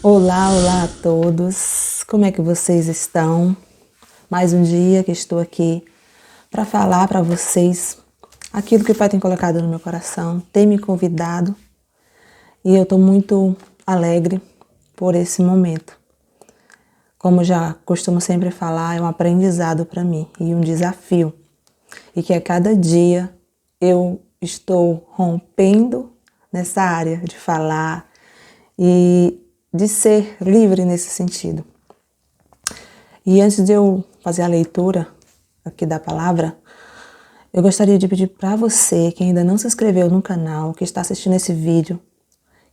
Olá, olá a todos, como é que vocês estão? Mais um dia que estou aqui para falar para vocês aquilo que o Pai tem colocado no meu coração, tem me convidado e eu estou muito alegre por esse momento. Como já costumo sempre falar, é um aprendizado para mim e um desafio, e que a cada dia eu estou rompendo nessa área de falar e de ser livre nesse sentido. E antes de eu fazer a leitura aqui da palavra, eu gostaria de pedir para você que ainda não se inscreveu no canal, que está assistindo esse vídeo,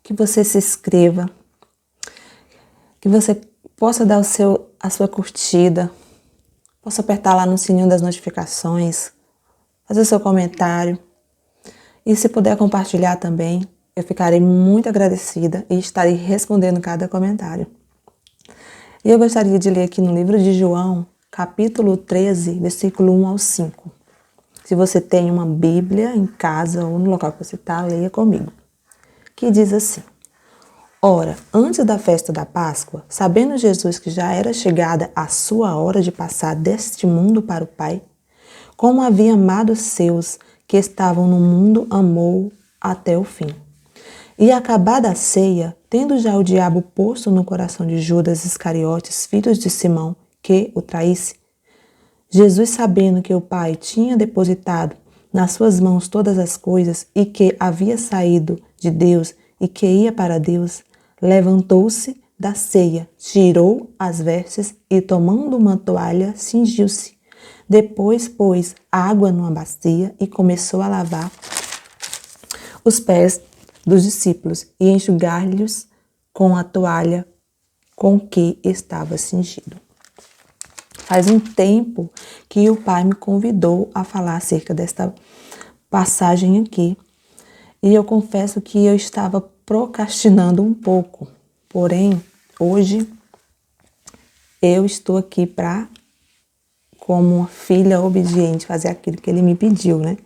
que você se inscreva, que você possa dar a sua curtida, possa apertar lá no sininho das notificações, fazer seu comentário e se puder compartilhar também, eu ficarei muito agradecida e estarei respondendo cada comentário. E eu gostaria de ler aqui no livro de João, capítulo 13, versículo 1 ao 5. Se você tem uma Bíblia em casa ou no local que você está, leia comigo. Que diz assim: Ora, antes da festa da Páscoa, sabendo Jesus que já era chegada a sua hora de passar deste mundo para o Pai, como havia amado os seus que estavam no mundo, amou até o fim. E acabada a ceia, tendo já o diabo posto no coração de Judas Iscariotes, filho de Simão, que o traísse, Jesus, sabendo que o Pai tinha depositado nas suas mãos todas as coisas e que havia saído de Deus e que ia para Deus, levantou-se da ceia, tirou as vestes e, tomando uma toalha, cingiu-se. Depois pôs água numa bacia e começou a lavar os pés dos discípulos e enxugar-lhes com a toalha com que estava cingido. Faz um tempo que o Pai me convidou a falar acerca desta passagem aqui, e eu confesso que eu estava procrastinando um pouco, porém, hoje eu estou aqui para, como uma filha obediente, fazer aquilo que Ele me pediu, né?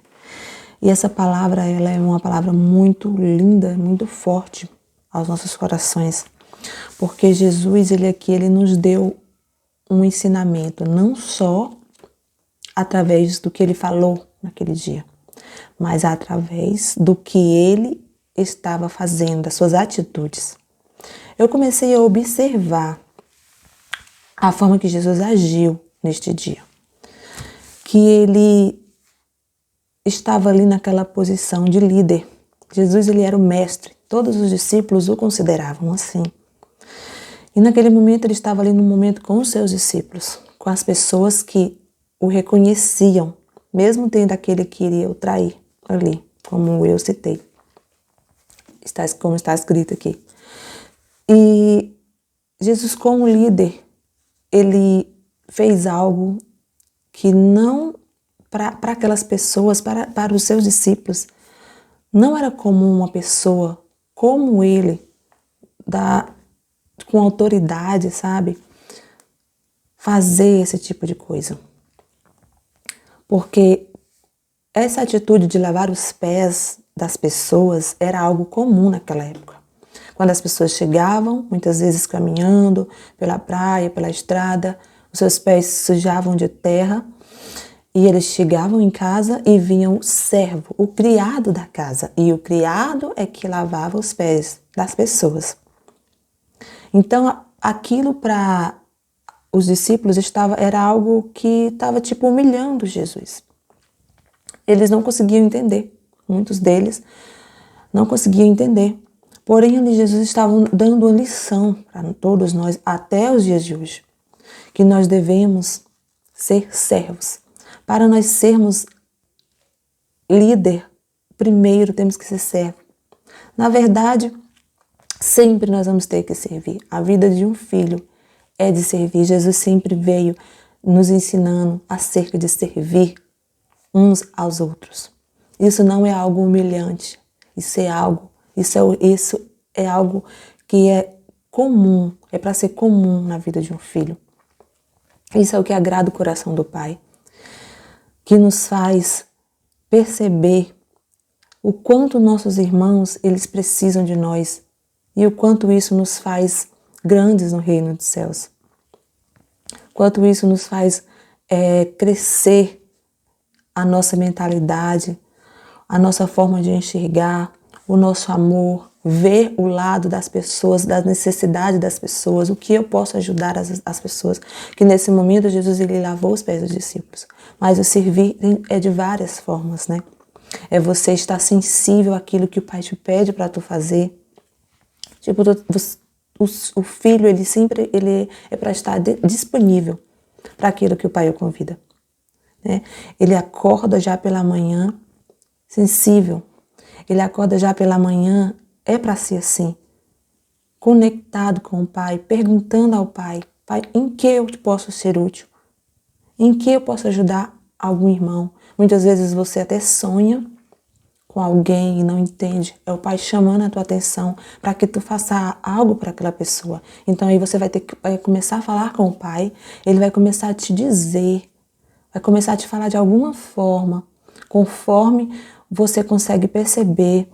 E essa palavra, ela é uma palavra muito linda, muito forte aos nossos corações, porque Jesus, ele nos deu um ensinamento, não só através do que Ele falou naquele dia, mas através do que Ele estava fazendo, das suas atitudes. Eu comecei a observar a forma que Jesus agiu neste dia, que Ele estava ali naquela posição de líder. Jesus, ele era o mestre. Todos os discípulos o consideravam assim. E naquele momento ele estava ali no momento com os seus discípulos, com as pessoas que o reconheciam, mesmo tendo aquele que iria o trair ali, como eu citei. Como está escrito aqui. E Jesus, como líder, ele fez algo que não, para aquelas pessoas, para os seus discípulos, não era comum uma pessoa como ele, com autoridade, sabe, fazer esse tipo de coisa. Porque essa atitude de lavar os pés das pessoas era algo comum naquela época. Quando as pessoas chegavam, muitas vezes caminhando pela praia, pela estrada, os seus pés se sujavam de terra, e eles chegavam em casa e vinham o servo, o criado da casa. E o criado é que lavava os pés das pessoas. Então, aquilo para os discípulos era algo que estava tipo humilhando Jesus. Eles não conseguiam entender. Muitos deles não conseguiam entender. Porém, ali Jesus estava dando uma lição para todos nós, até os dias de hoje, que nós devemos ser servos. Para nós sermos líder, primeiro temos que ser servo. Na verdade, sempre nós vamos ter que servir. A vida de um filho é de servir. Jesus sempre veio nos ensinando acerca de servir uns aos outros. Isso não é algo humilhante. Isso é algo que é comum, é para ser comum na vida de um filho. Isso é o que agrada o coração do Pai, que nos faz perceber o quanto nossos irmãos, eles precisam de nós, e o quanto isso nos faz grandes no reino dos céus. Quanto isso nos faz crescer a nossa mentalidade, a nossa forma de enxergar, o nosso amor, ver o lado das pessoas, da necessidade das pessoas, o que eu posso ajudar as pessoas. Que nesse momento Jesus ele lavou os pés dos discípulos. Mas o servir é de várias formas, né? É você estar sensível àquilo que o Pai te pede para tu fazer. Tipo, o filho, ele é para estar disponível para aquilo que o Pai o convida, né? Ele acorda já pela manhã sensível. Ele acorda já pela manhã, é para ser assim, conectado com o Pai, perguntando ao Pai, Pai, em que eu posso ser útil? Em que eu posso ajudar algum irmão? Muitas vezes você até sonha com alguém e não entende. É o Pai chamando a tua atenção para que tu faça algo para aquela pessoa. Então aí você vai começar a falar com o Pai, ele vai começar a te dizer, vai começar a te falar de alguma forma, conforme você consegue perceber,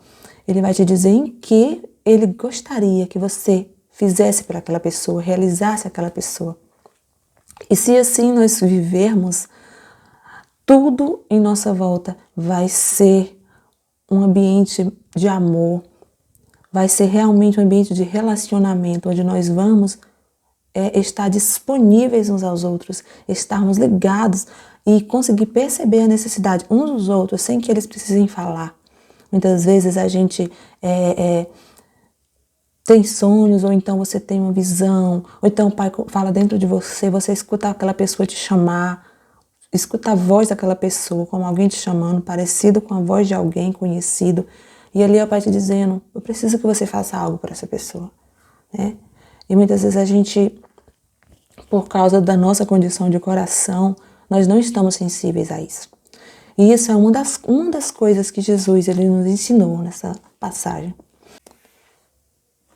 ele vai te dizer em que ele gostaria que você fizesse para aquela pessoa, realizasse aquela pessoa. E se assim nós vivermos, tudo em nossa volta vai ser um ambiente de amor, vai ser realmente um ambiente de relacionamento, onde nós vamos estar disponíveis uns aos outros, estarmos ligados e conseguir perceber a necessidade uns dos outros sem que eles precisem falar. Muitas vezes a gente tem sonhos, ou então você tem uma visão, ou então o Pai fala dentro de você, você escuta aquela pessoa te chamar, escuta a voz daquela pessoa, como alguém te chamando, parecido com a voz de alguém conhecido, e ali é o Pai te dizendo, eu preciso que você faça algo para essa pessoa, né? E muitas vezes a gente, por causa da nossa condição de coração, nós não estamos sensíveis a isso. E isso é uma das coisas que Jesus ele nos ensinou nessa passagem.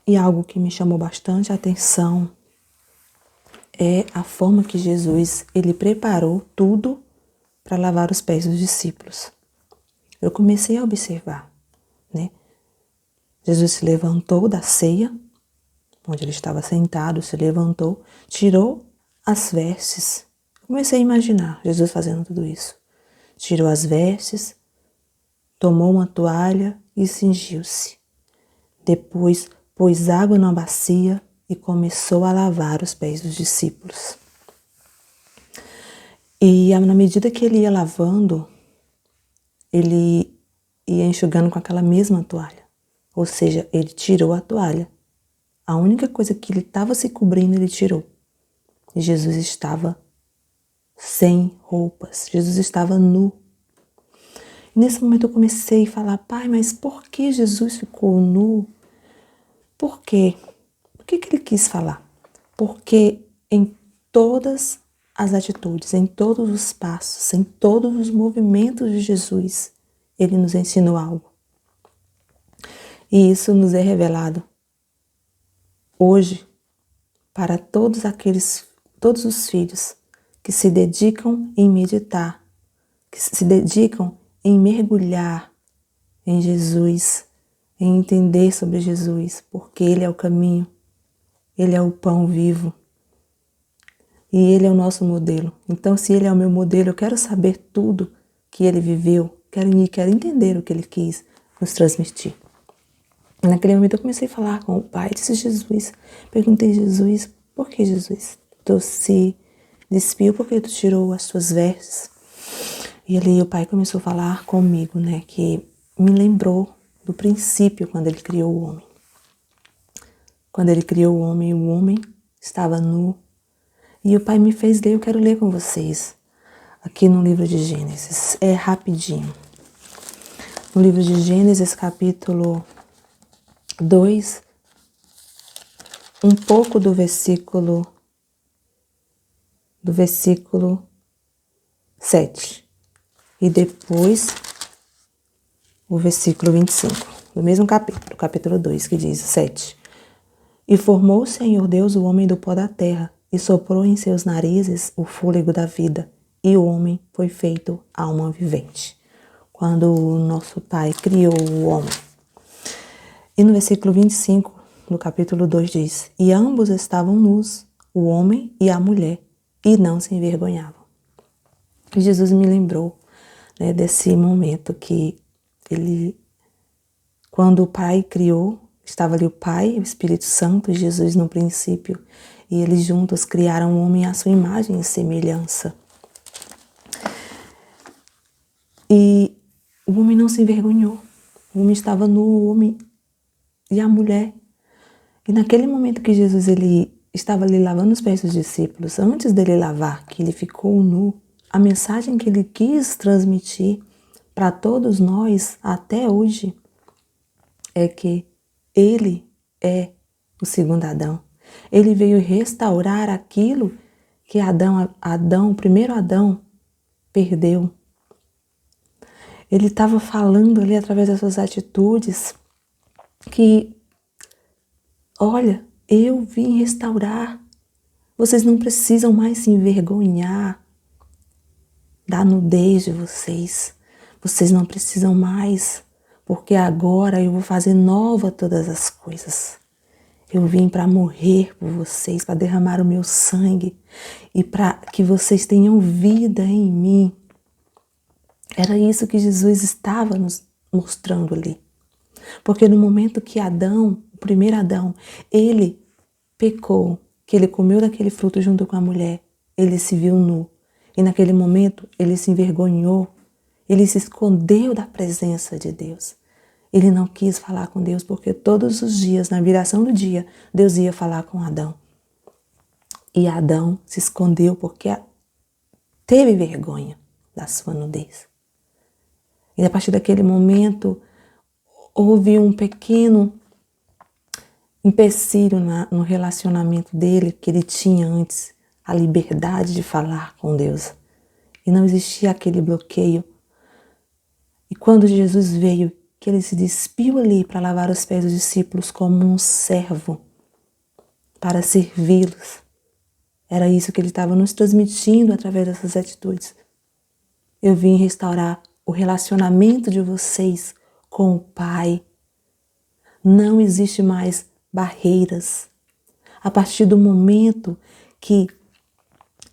E algo que me chamou bastante a atenção é a forma que Jesus ele preparou tudo para lavar os pés dos discípulos. Eu comecei a observar, né? Jesus se levantou da ceia, onde ele estava sentado, se levantou, tirou as vestes. Comecei a imaginar Jesus fazendo tudo isso. Tirou as vestes, tomou uma toalha e cingiu-se. Depois pôs água numa bacia e começou a lavar os pés dos discípulos. E na medida que ele ia lavando, ele ia enxugando com aquela mesma toalha. Ou seja, ele tirou a toalha. A única coisa que ele estava se cobrindo, ele tirou. E Jesus estava sem roupas. Jesus estava nu. E nesse momento eu comecei a falar, Pai, mas por que Jesus ficou nu? Por quê? O que ele quis falar? Porque em todas as atitudes, em todos os passos, em todos os movimentos de Jesus, ele nos ensinou algo. E isso nos é revelado hoje para todos os filhos que se dedicam em meditar, que se dedicam em mergulhar em Jesus, em entender sobre Jesus, porque Ele é o caminho, Ele é o pão vivo e Ele é o nosso modelo. Então, se Ele é o meu modelo, eu quero saber tudo que Ele viveu, quero entender o que Ele quis nos transmitir. Naquele momento eu comecei a falar com o Pai, disse Jesus, perguntei a Jesus, por que Jesus? Tu se despiu porque tu tirou as tuas vestes? E ali o Pai começou a falar comigo, né, que me lembrou do princípio quando Ele criou o homem. Quando Ele criou o homem estava nu. E o Pai me fez ler, eu quero ler com vocês, aqui no livro de Gênesis, é rapidinho. No livro de Gênesis, capítulo 2, um pouco do versículo 7. E depois o versículo 25, do mesmo capítulo, capítulo 2, que diz 7. E formou o Senhor Deus o homem do pó da terra, e soprou em seus narizes o fôlego da vida, e o homem foi feito alma vivente. Quando o nosso Pai criou o homem. E no versículo 25 no capítulo 2 diz: e ambos estavam nus, o homem e a mulher, e não se envergonhavam. E Jesus me lembrou, né, desse momento que ele, quando o Pai criou, estava ali o Pai, o Espírito Santo e Jesus no princípio, e eles juntos criaram o homem à sua imagem e semelhança. E o homem não se envergonhou. O homem estava nu, o homem e a mulher. E naquele momento que Jesus ele estava ali lavando os pés dos discípulos, antes dele lavar, que ele ficou nu, a mensagem que ele quis transmitir para todos nós até hoje é que ele é o segundo Adão. Ele veio restaurar aquilo que o primeiro Adão, perdeu. Ele estava falando ali através das suas atitudes que, olha, eu vim restaurar. Vocês não precisam mais se envergonhar da nudez de vocês. Vocês não precisam mais, porque agora eu vou fazer nova todas as coisas. Eu vim para morrer por vocês, para derramar o meu sangue e para que vocês tenham vida em mim. Era isso que Jesus estava nos mostrando ali. Porque no momento que Adão, o primeiro Adão, ele pecou, que ele comeu daquele fruto junto com a mulher, ele se viu nu. E naquele momento ele se envergonhou, ele se escondeu da presença de Deus. Ele não quis falar com Deus porque todos os dias, na viração do dia, Deus ia falar com Adão. E Adão se escondeu porque teve vergonha da sua nudez. E a partir daquele momento, houve um pequeno empecilho no relacionamento dele, que ele tinha antes a liberdade de falar com Deus. E não existia aquele bloqueio. E quando Jesus veio, que ele se despiu ali para lavar os pés dos discípulos como um servo, para servi-los. Era isso que ele estava nos transmitindo através dessas atitudes. Eu vim restaurar o relacionamento de vocês com o Pai. Não existe mais barreiras. A partir do momento que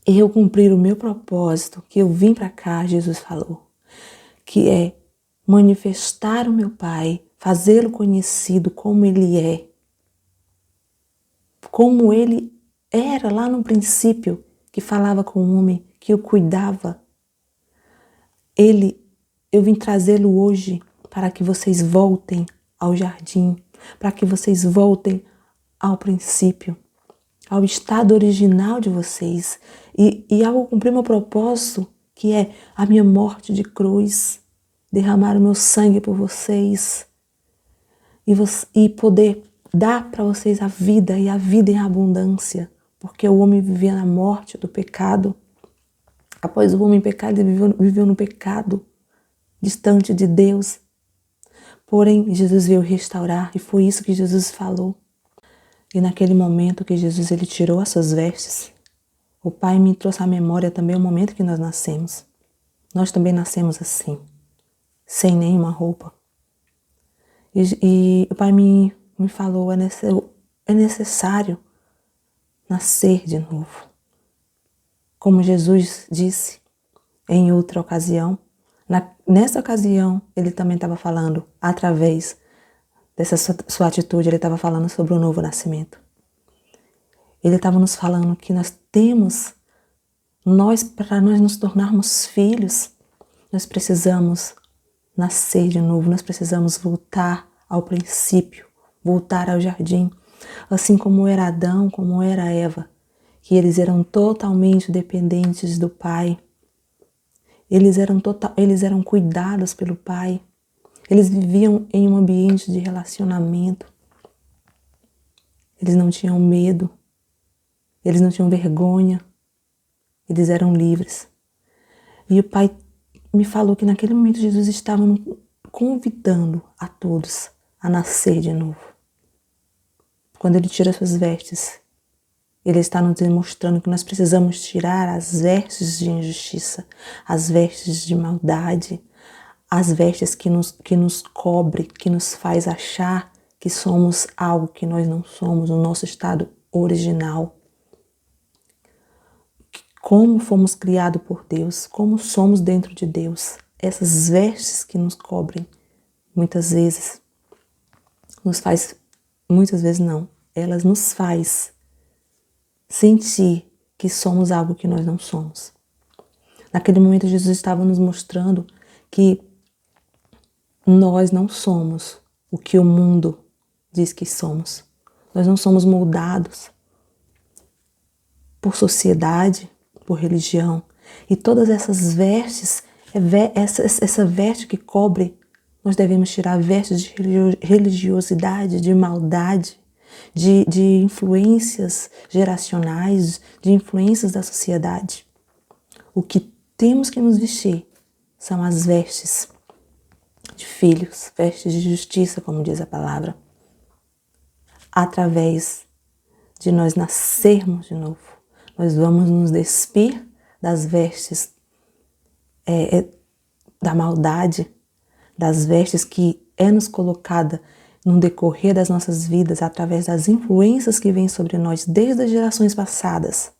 eu cumprir o meu propósito, que eu vim para cá, Jesus falou, que é manifestar o meu Pai, fazê-lo conhecido como Ele é, como Ele era lá no princípio, que falava com o homem, que o cuidava. Eu vim trazê-lo hoje para que vocês voltem ao jardim, para que vocês voltem ao princípio, ao estado original de vocês e ao cumprir meu propósito, que é a minha morte de cruz, derramar o meu sangue por vocês e poder dar para vocês a vida e a vida em abundância, porque o homem vivia na morte do pecado. Após o homem pecar, ele viveu no pecado, distante de Deus. Porém, Jesus veio restaurar e foi isso que Jesus falou. E naquele momento que Jesus ele tirou as suas vestes, o Pai me trouxe à memória também o momento que nós nascemos. Nós também nascemos assim, sem nenhuma roupa. E o Pai me falou, é necessário nascer de novo. Como Jesus disse em outra ocasião, nessa ocasião ele também estava falando, através dessa sua atitude, ele estava falando sobre o novo nascimento. Ele estava nos falando que nós temos, para nós nos tornarmos filhos, nós precisamos nascer de novo, nós precisamos voltar ao princípio, voltar ao jardim, assim como era Adão, como era Eva, que eles eram totalmente dependentes do Pai. Eles eram cuidados pelo Pai. Eles viviam em um ambiente de relacionamento. Eles não tinham medo. Eles não tinham vergonha. Eles eram livres. E o Pai me falou que naquele momento Jesus estava convidando a todos a nascer de novo. Quando Ele tira suas vestes, Ele está nos demonstrando que nós precisamos tirar as vestes de injustiça, as vestes de maldade, as vestes que nos cobre, que nos faz achar que somos algo que nós não somos, o nosso estado original. Como fomos criados por Deus, como somos dentro de Deus. Essas vestes que nos cobrem, muitas vezes, elas nos faz sentir que somos algo que nós não somos. Naquele momento, Jesus estava nos mostrando que nós não somos o que o mundo diz que somos. Nós não somos moldados por sociedade, por religião. E todas essas vestes, essa veste que cobre, nós devemos tirar vestes de religiosidade, de maldade, de influências geracionais, de influências da sociedade. O que temos que nos vestir são as vestes de filhos, vestes de justiça, como diz a palavra, através de nós nascermos de novo. Nós vamos nos despir das vestes da maldade, das vestes que é nos colocada no decorrer das nossas vidas, através das influências que vêm sobre nós desde as gerações passadas,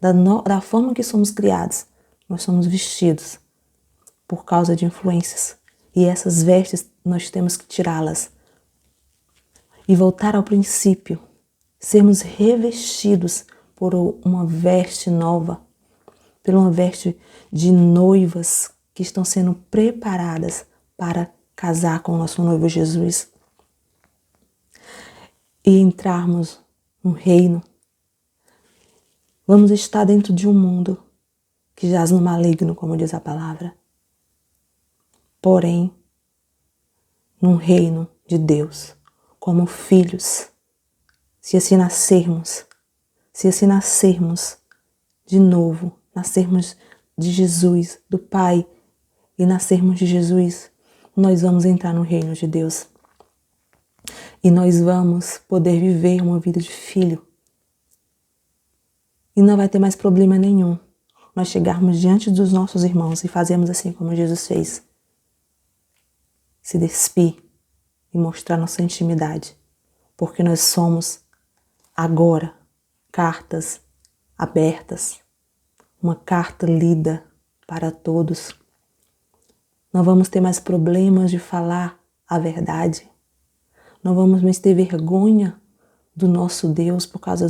da forma que somos criados. Nós somos vestidos por causa de influências. E essas vestes, nós temos que tirá-las e voltar ao princípio, sermos revestidos por uma veste nova, por uma veste de noivas que estão sendo preparadas para casar com o nosso noivo Jesus e entrarmos no reino. Vamos estar dentro de um mundo que jaz no maligno, como diz a palavra. Porém, num reino de Deus, como filhos, se assim nascermos de novo, nascermos de Jesus, do Pai, e nascermos de Jesus, nós vamos entrar no reino de Deus. E nós vamos poder viver uma vida de filho. E não vai ter mais problema nenhum nós chegarmos diante dos nossos irmãos e fazermos assim como Jesus fez. Se despir e mostrar nossa intimidade. Porque nós somos agora cartas abertas. Uma carta lida para todos. Não vamos ter mais problemas de falar a verdade. Não vamos mais ter vergonha do nosso Deus por causa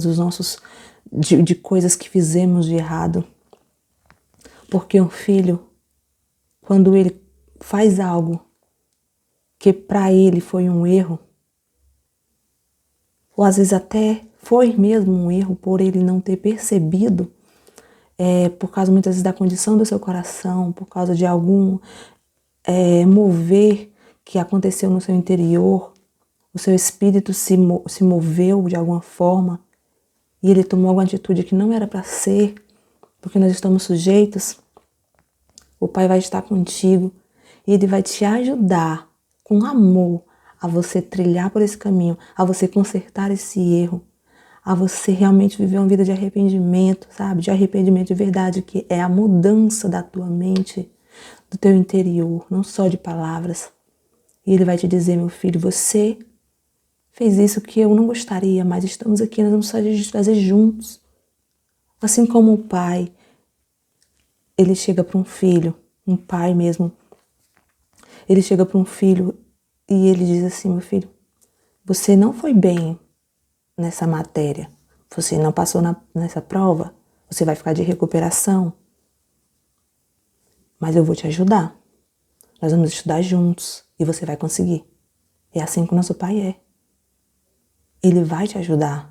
de coisas que fizemos de errado. Porque um filho, quando ele faz algo que para ele foi um erro, ou às vezes até foi mesmo um erro por ele não ter percebido, por causa muitas vezes da condição do seu coração, por causa de algum mover que aconteceu no seu interior, o seu espírito se moveu de alguma forma e ele tomou alguma atitude que não era para ser, porque nós estamos sujeitos. O Pai vai estar contigo e Ele vai te ajudar com amor a você trilhar por esse caminho, a você consertar esse erro, a você realmente viver uma vida de arrependimento, sabe? De arrependimento de verdade, que é a mudança da tua mente, do teu interior, não só de palavras. E Ele vai te dizer, meu filho, você fez isso que eu não gostaria, mas estamos aqui, nós vamos fazer juntos. Assim como o pai, ele chega para um filho, um pai mesmo, ele chega para um filho e ele diz assim, meu filho, você não foi bem nessa matéria, você não passou nessa prova, você vai ficar de recuperação, mas eu vou te ajudar. Nós vamos estudar juntos e você vai conseguir. É assim que o nosso pai é. Ele vai te ajudar.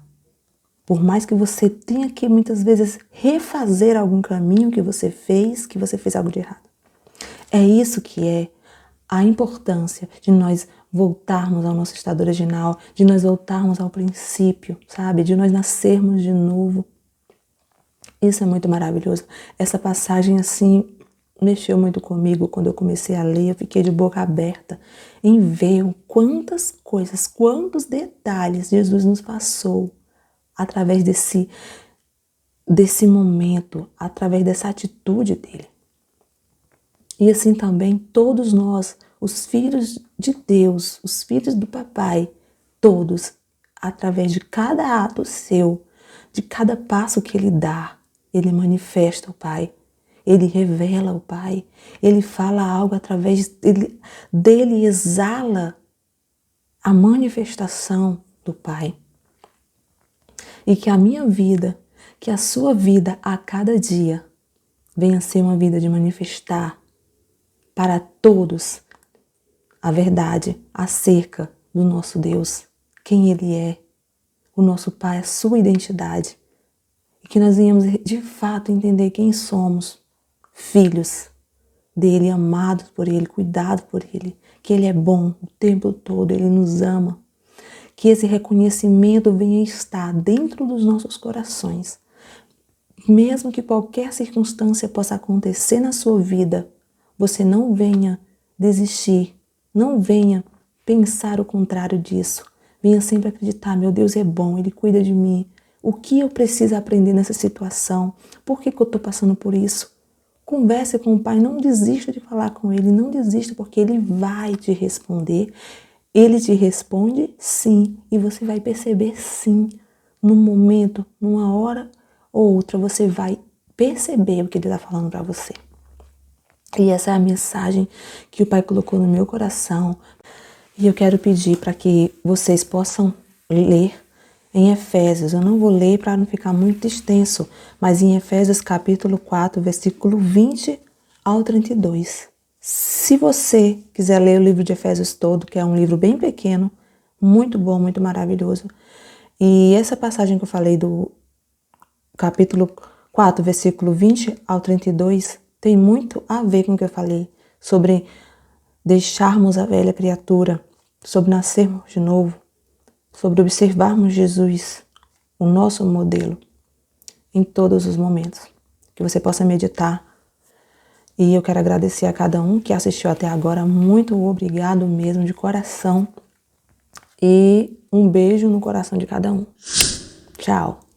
Por mais que você tenha que muitas vezes refazer algum caminho que você fez algo de errado. É isso que é a importância de nós voltarmos ao nosso estado original, de nós voltarmos ao princípio, sabe? De nós nascermos de novo. Isso é muito maravilhoso. Essa passagem assim mexeu muito comigo quando eu comecei a ler. Eu fiquei de boca aberta em ver quantas coisas, quantos detalhes Jesus nos passou através desse momento, através dessa atitude dele. E assim também todos nós, os filhos de Deus, os filhos do papai, todos, através de cada ato seu, de cada passo que Ele dá, Ele manifesta o Pai. Ele revela o Pai. Ele fala algo através dele exala a manifestação do Pai. E que a minha vida, que a sua vida a cada dia venha ser uma vida de manifestar para todos a verdade acerca do nosso Deus, quem Ele é, o nosso Pai, a sua identidade. E que nós venhamos de fato entender quem somos, filhos dele, amados por Ele, cuidados por Ele, que Ele é bom o tempo todo, Ele nos ama. Que esse reconhecimento venha estar dentro dos nossos corações. Mesmo que qualquer circunstância possa acontecer na sua vida, você não venha desistir, não venha pensar o contrário disso. Venha sempre acreditar, meu Deus é bom, Ele cuida de mim. O que eu preciso aprender nessa situação? Por que eu estou passando por isso? Converse com o Pai, não desista de falar com Ele, não desista porque Ele vai te responder. Ele te responde sim e você vai perceber sim. Num momento, numa hora ou outra, você vai perceber o que Ele está falando para você. E essa é a mensagem que o Pai colocou no meu coração. E eu quero pedir para que vocês possam ler em Efésios. Eu não vou ler para não ficar muito extenso, mas em Efésios capítulo 4, versículo 20 ao 32. Se você quiser ler o livro de Efésios todo, que é um livro bem pequeno, muito bom, muito maravilhoso. E essa passagem que eu falei do capítulo 4, versículo 20 ao 32, tem muito a ver com o que eu falei sobre deixarmos a velha criatura, sobre nascermos de novo, sobre observarmos Jesus, o nosso modelo, em todos os momentos. Que você possa meditar. E eu quero agradecer a cada um que assistiu até agora. Muito obrigado mesmo, de coração. E um beijo no coração de cada um. Tchau.